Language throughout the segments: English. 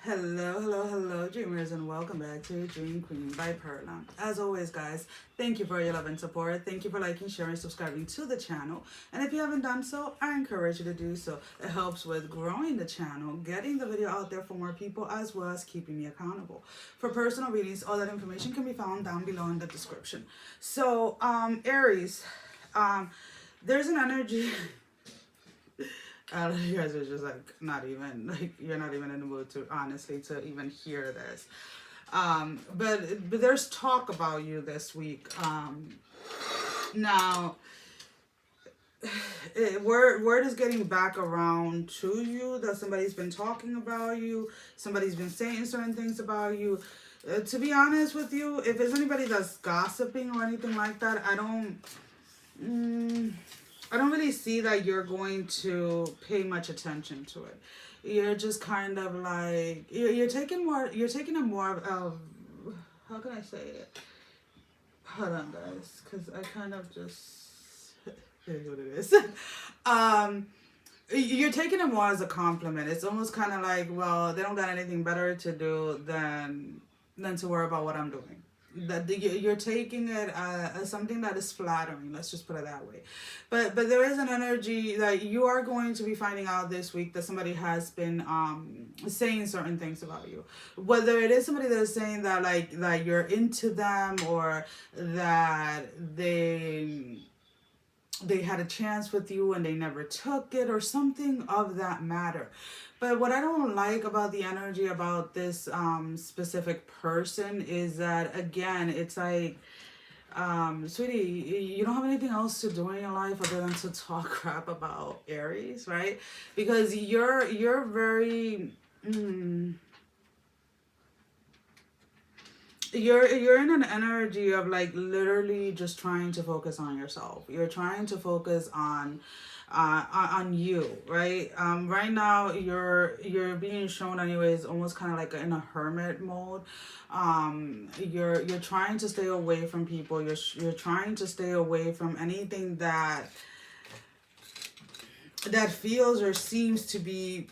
Hello, dreamers, and welcome back to Dream Queen by Perla. As always, guys, thank you for your love and support. Thank you for liking, sharing, subscribing to the channel. And if you haven't done so, I encourage you to do so. It helps with growing the channel, getting the video out there for more people, as well as keeping me accountable. For personal readings, all that information can be found down below in the description. So, Aries, there's an energy. You guys are just like not even like you're not even in the mood to honestly to even hear this. But there's talk about you this week. Now word is getting back around to you that somebody's been talking about you. Somebody's been saying certain things about you. To be honest with you, if there's anybody that's gossiping or anything like that, I don't really see that you're going to pay much attention to it. You're just kind of like you're taking a more of how can I say it? Hold on, guys, because I kind of just it is what it is. You're taking it more as a compliment. It's almost kind of like, well, they don't got anything better to do than to worry about what I'm doing. That you're taking it as something that is flattering. Let's just put it that way. But there is an energy that you are going to be finding out this week that somebody has been saying certain things about you. Whether it is somebody that is saying that like that you're into them, or that they had a chance with you and they never took it, or something of that matter. But what I don't like about the energy about this specific person is that, again, it's like, sweetie, you don't have anything else to do in your life other than to talk crap about Aries, right? Because you're very you're in an energy of like literally just trying to focus on yourself. You're trying to focus on you, right? Right now you're being shown anyways almost kind of like in a hermit mode. You're trying to stay away from people. You're trying to stay away from anything that feels or seems to be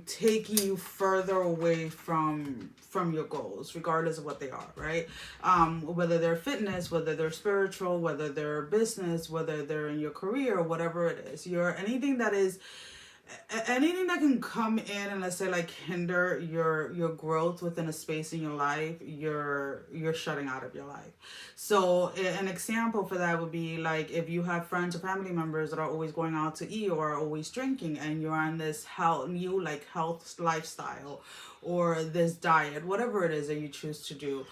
taking you further away from your goals, regardless of what they are, right? Whether they're fitness, whether they're spiritual, whether they're business, whether they're in your career, whatever it is, anything that is anything that can come in and, let's say, like hinder your growth within a space in your life, you're shutting out of your life. So an example for that would be like if you have friends or family members that are always going out to eat or are always drinking, and you're on this health lifestyle or this diet, whatever it is that you choose to do,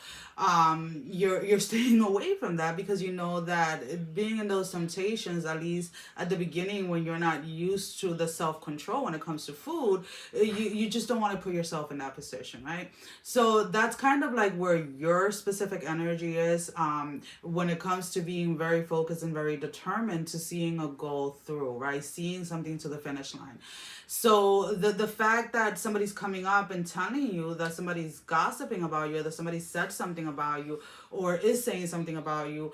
you're staying away from that because you know that being in those temptations, at least at the beginning when you're not used to the self-control when it comes to food, you just don't want to put yourself in that position, right? So that's kind of like where your specific energy is, when it comes to being very focused and very determined to seeing a goal through, right? Seeing something to the finish line. So the fact that somebody's coming up and telling you that somebody's gossiping about you, that somebody said something about you or is saying something about you,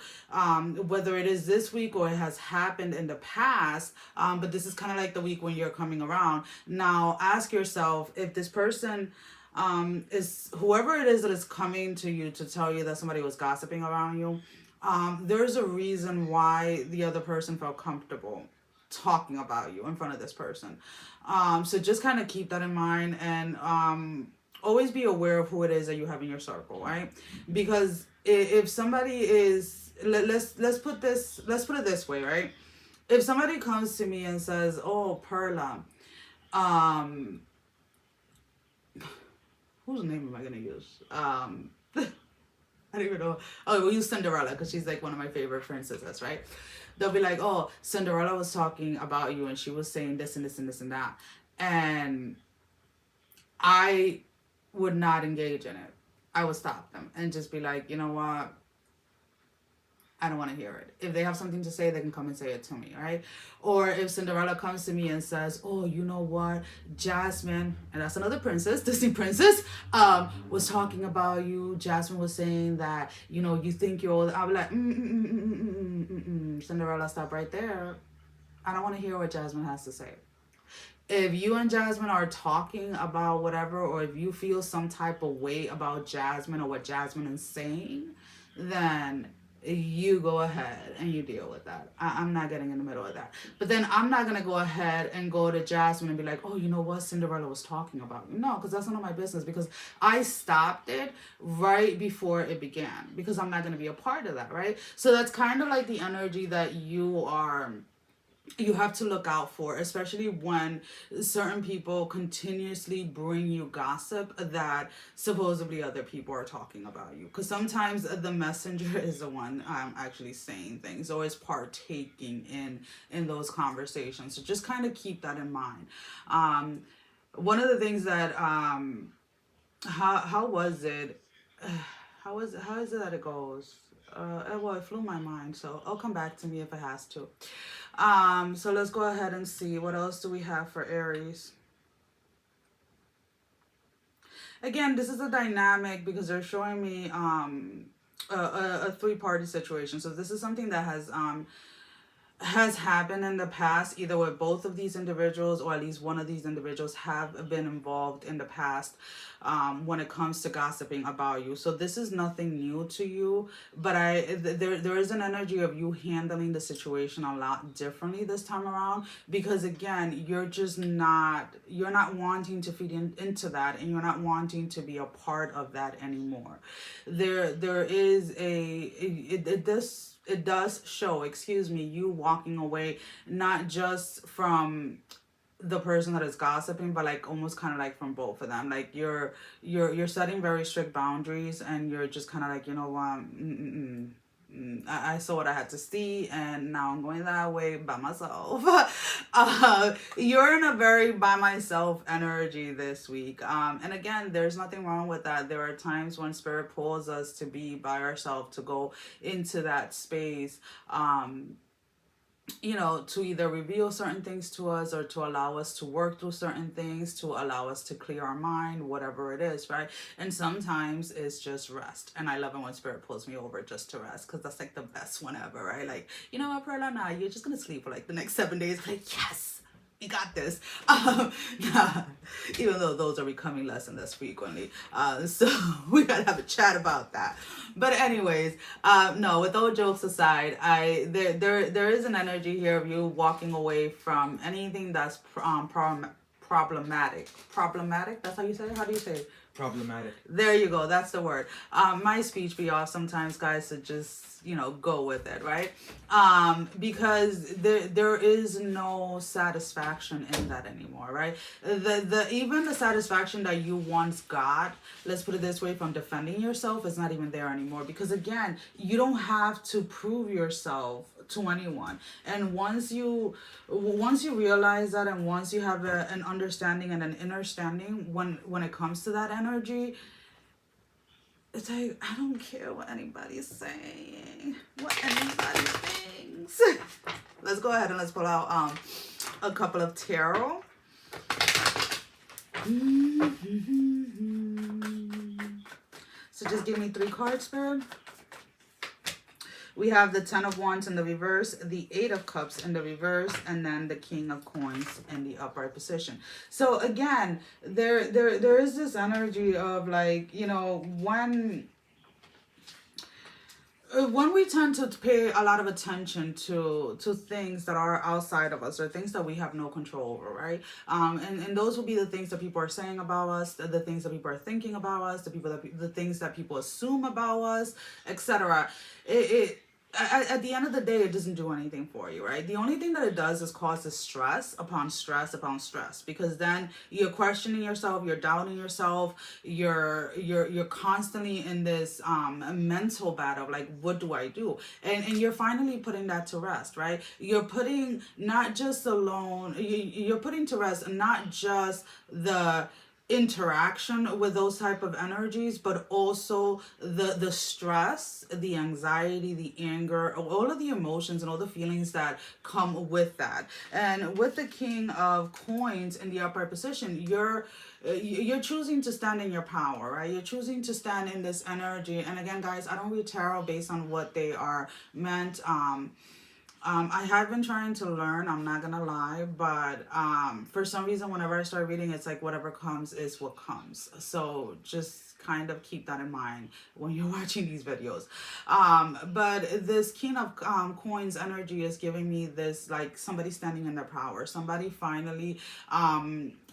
whether it is this week or it has happened in the past, but this is kind of like the week when you're coming around. Now ask yourself if this person is whoever it is that is coming to you to tell you that somebody was gossiping around you, there's a reason why the other person felt comfortable talking about you in front of this person. So just kind of keep that in mind, and always be aware of who it is that you have in your circle, right? Because if somebody is, let's put it this way, right? If somebody comes to me and says, "Oh, Perla, whose name am I gonna use? I don't even know. Oh, we'll use Cinderella because she's like one of my favorite princesses, right? They'll be like, oh, Cinderella was talking about you and she was saying this and this and this and that. And I would not engage in it. I would stop them and just be like, you know what? I don't want to hear it. If they have something to say, they can come and say it to me, right? Or if Cinderella comes to me and says, oh, you know what? Jasmine, and that's another princess, Disney princess, was talking about you. Jasmine was saying that, you know, you think you're old. I'll be like, Cinderella, stop right there. I don't want to hear what Jasmine has to say. if you and Jasmine are talking about whatever, or if you feel some type of way about Jasmine or what Jasmine is saying, then you go ahead and you deal with that. I'm not getting in the middle of that. But then I'm not going to go ahead and go to Jasmine and be like, oh, you know what Cinderella was talking about. No, because that's none of my business, because I stopped it right before it began, because I'm not going to be a part of that, right? So that's kind of like the energy that you have to look out for, especially when certain people continuously bring you gossip that supposedly other people are talking about you. Because sometimes the messenger is the one actually saying things, or is partaking in those conversations. So just kind of keep that in mind. One of the things that how was it? How is it that it goes? Well, it flew my mind, so it'll come back to me if it has to. So let's go ahead and see what else do we have for Aries. Again, this is a dynamic because they're showing me a three-party situation. So this is something that has happened in the past, either with both of these individuals, or at least one of these individuals have been involved in the past when it comes to gossiping about you. So this is nothing new to you, but there is an energy of you handling the situation a lot differently this time around, because again, you're not wanting to feed into that, and you're not wanting to be a part of that anymore. There is it does show, excuse me, you walking away, not just from the person that is gossiping, but like almost kind of like from both of them. Like you're setting very strict boundaries, and you're just kind of like, you know what, I saw what I had to see, and now I'm going that way by myself. You're in a very by myself energy this week. And again, there's nothing wrong with that. There are times when spirit pulls us to be by ourselves, to go into that space. To either reveal certain things to us, or to allow us to work through certain things, to allow us to clear our mind, whatever it is, right? And sometimes it's just rest. And I love it when spirit pulls me over just to rest, because that's like the best one ever, right? Like, you know what, Perla, nah, you're just going to sleep for like the next 7 days. Like, yes, we got this. Even though those are becoming less and less frequently. So we gotta have a chat about that. But anyways, no, with all jokes aside, there is an energy here of you walking away from anything that's problematic. Problematic? That's how you say it? How do you say it? Problematic. There you go. That's the word. My speech be off sometimes, guys, so just, go with it, right? Because there is no satisfaction in that anymore, right? Even the satisfaction that you once got, let's put it this way, from defending yourself, is not even there anymore. Because again, you don't have to prove yourself to anyone. And once you realize that, and once you have an understanding and an inner standing when it comes to that energy, it's like, I don't care what anybody's saying, what anybody thinks. Let's go ahead and let's pull out a couple of tarot. So just give me 3 cards, Spirit. We have the 10 of Wands in the reverse, the 8 of Cups in the reverse, and then the King of Coins in the upright position. So again, there is this energy of like, when we tend to pay a lot of attention to things that are outside of us, or things that we have no control over, right? And those will be the things that people are saying about us, the things that people are thinking about us, the things that people assume about us, etc. At the end of the day, it doesn't do anything for you, right? The only thing that it does is causes stress upon stress upon stress, because then you're questioning yourself, you're doubting yourself, you're constantly in this mental battle, like, what do I do? And you're finally putting that to rest, right? You're putting not just alone, you're putting to rest not just the interaction with those type of energies, but also the stress, the anxiety, the anger, all of the emotions and all the feelings that come with that. And with the King of Coins in the upright position, you're choosing to stand in your power, right? You're choosing to stand in this energy. And again, guys, I don't read tarot based on what they are meant I have been trying to learn, I'm not gonna lie, but for some reason, whenever I start reading, it's like whatever comes is what comes. So just kind of keep that in mind when you're watching these videos. But this King of Coins energy is giving me this, like somebody standing in their power, somebody finally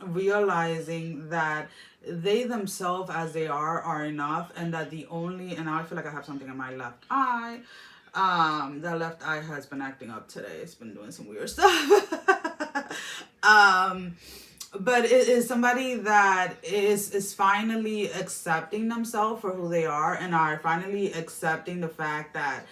realizing that they themselves as they are enough, and that the only, and now I feel like I have something in my left eye. That left eye has been acting up today. It's been doing some weird stuff. But it is somebody that is finally accepting themselves for who they are, and are finally accepting the fact that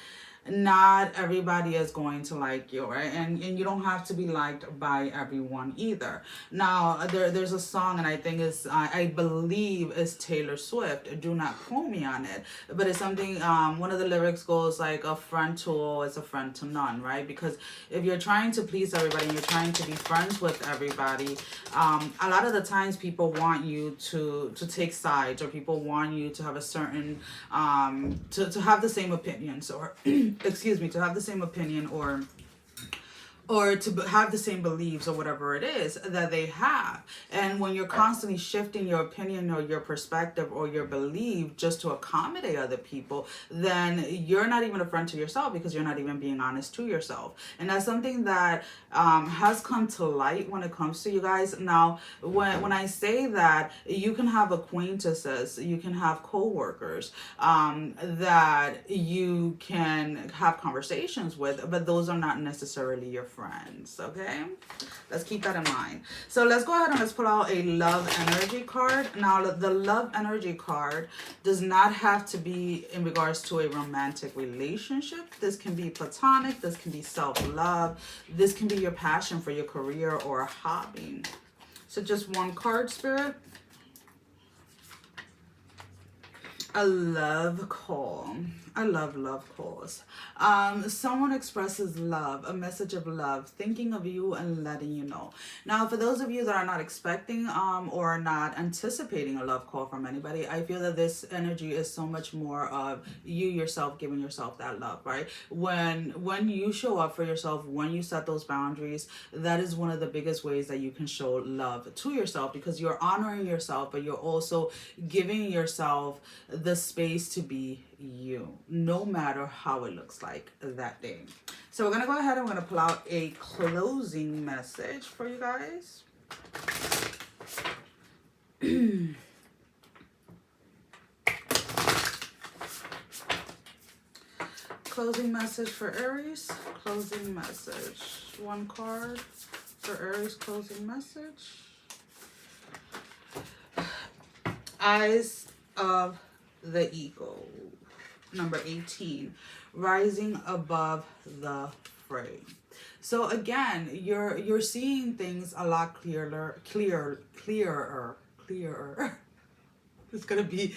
not everybody is going to like you, right? And you don't have to be liked by everyone either. Now there's a song, and I think it's I believe it's Taylor Swift. Do not quote me on it, but it's something. One of the lyrics goes like, "A friend to all is a friend to none," right? Because if you're trying to please everybody and you're trying to be friends with everybody, a lot of the times people want you to take sides, or people want you to have a certain to have the same opinions, or excuse me, to have the same opinion, or to have the same beliefs, or whatever it is that they have. And when you're constantly shifting your opinion or your perspective or your belief just to accommodate other people, then you're not even a friend to yourself, because you're not even being honest to yourself. And that's something that has come to light when it comes to you guys. Now, when I say that, you can have acquaintances, you can have co-workers that you can have conversations with, but those are not necessarily your friends. Okay, let's keep that in mind. So let's go ahead and let's pull out a love energy card. Now the love energy card does not have to be in regards to a romantic relationship. This can be platonic, this can be self-love, this can be your passion for your career or a hobby. So just one card, Spirit. A love call. I love love calls. Someone expresses love, a message of love, thinking of you and letting you know. Now, for those of you that are not expecting or are not anticipating a love call from anybody, I feel that this energy is so much more of you yourself giving yourself that love, right? When you show up for yourself, when you set those boundaries, that is one of the biggest ways that you can show love to yourself, because you're honoring yourself, but you're also giving yourself the space to be you, no matter how it looks like that day. So we're gonna go ahead and we're gonna pull out a closing message for you guys. Closing message for Aries. Closing message. One card for Aries. Closing message. Eyes of the Eagle. Number 18, rising above the fray. So again, you're seeing things a lot clearer. It's gonna be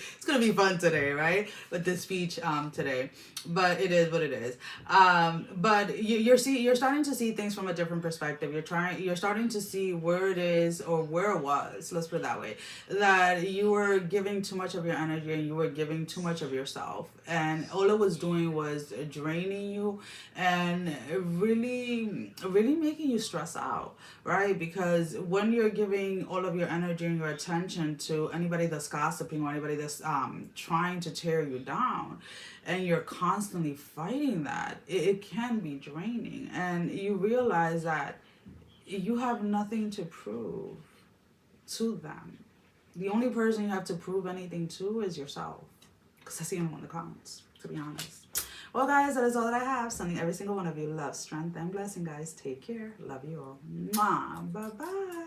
fun today, right? With this speech today, but it is what it is. But you're starting to see things from a different perspective. You're starting to see where it is, or where it was. Let's put it that way. That you were giving too much of your energy, and you were giving too much of yourself, and all it was doing was draining you, and really making you stress out, right? Because when you're giving all of your energy and your attention to anybody that's gossiping, or anybody that's trying to tear you down, and you're constantly fighting that, it can be draining. And you realize that you have nothing to prove to them. The only person you have to prove anything to is yourself, because that's the only one that counts, to be honest. Well, guys, that is all that I have. Sending every single one of you love, strength, and blessing, guys. Take care. Love you all. Mwah. Bye-bye.